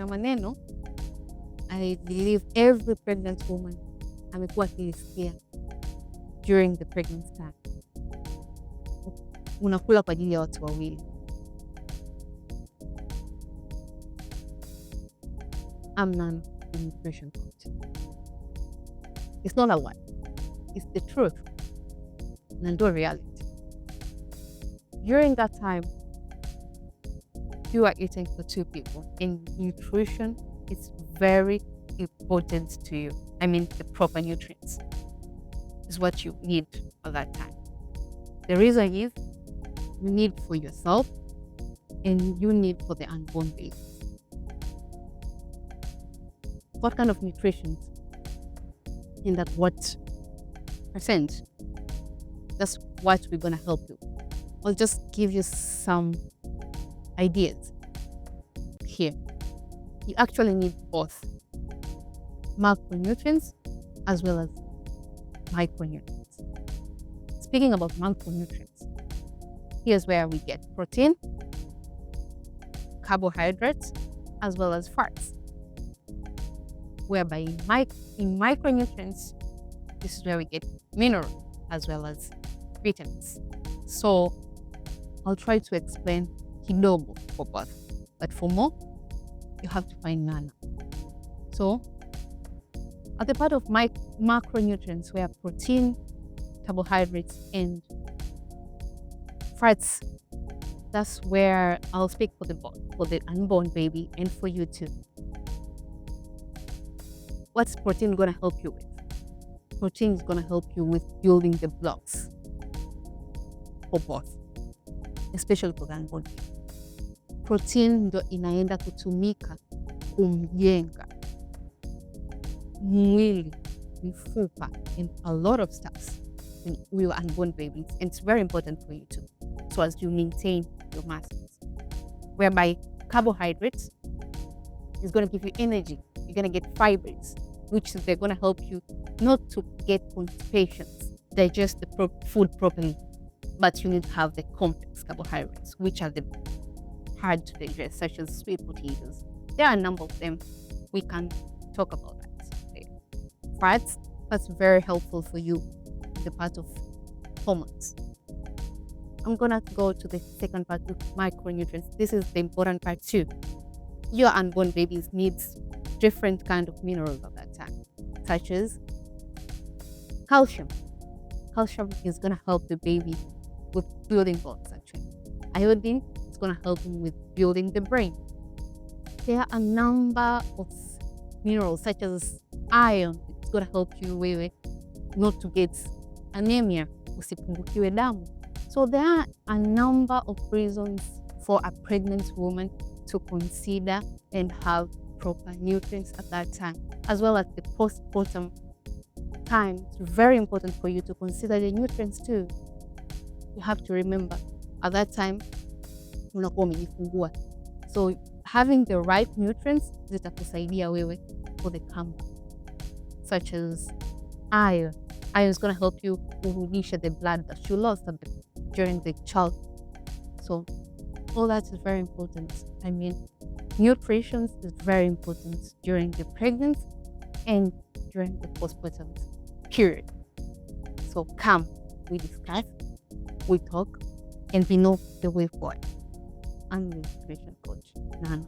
maneno I believe every pregnant woman amekuwa akilisikia during the pregnancy time. Unakula kwa ajili ya watu wawili. I'm not a nutrition coach. It's not a lie. It's the truth. And reality. During that time, you are eating for two people. And nutrition is very important to you. I mean, the proper nutrients is what you need at that time. The reason is you need for yourself and you need for the unborn baby. What kind of nutrition in that what percent? That's what we're going to help you. I'll just give you some ideas here. You actually need both macronutrients as well as micronutrients. Speaking about macronutrients, here's where we get protein, carbohydrates, as well as fats. Whereby in micronutrients, this is where we get minerals as well as vitamins. So I'll try to explain kidogo for both, but for more, you have to find nana. So at the part of macronutrients, where protein, carbohydrates, and fats, that's where I'll speak for the unborn baby and for you too. What's protein going to help you with? Protein is going to help you with building the blocks for both, especially for the unborn baby. Protein ndo inaenda kutumika kumjenga mwili, mifupa, and a lot of stuff when we are unborn babies. And it's very important for you too, so as you maintain your muscles. Whereby carbohydrates is going to give you energy. You're going to get fibers, which they're going to help you not to get constipation, digest the food properly, but you need to have the complex carbohydrates, which are the hard to digest, such as sweet potatoes. There are a number of them. We can talk about that today. Fats, that's very helpful for you in the part of hormones. I'm going to go to the second part with micronutrients. This is the important part too. Your unborn babies needs different kind of minerals at that time, such as calcium. Calcium is going to help the baby with building blocks, actually. Iodine is going to help him with building the brain. There are a number of minerals, such as iron. It's going to help you with not to get anemia, usipungukiwe damu. So there are a number of reasons for a pregnant woman to consider and have proper nutrients at that time, as well as the postpartum time. It's very important for you to consider the nutrients too. You have to remember at that time unakuwa umejifungua, so having the right nutrients zitakusaidia wewe for the comeback, such as iron. Iron is going to help you kurudisha the blood that you lost during the child. So all that is very important. I mean, nutrition is very important during the pregnancy and during the postpartum period. So come, we discuss, we talk, and we know the way forward. I'm the nutrition coach, Nana.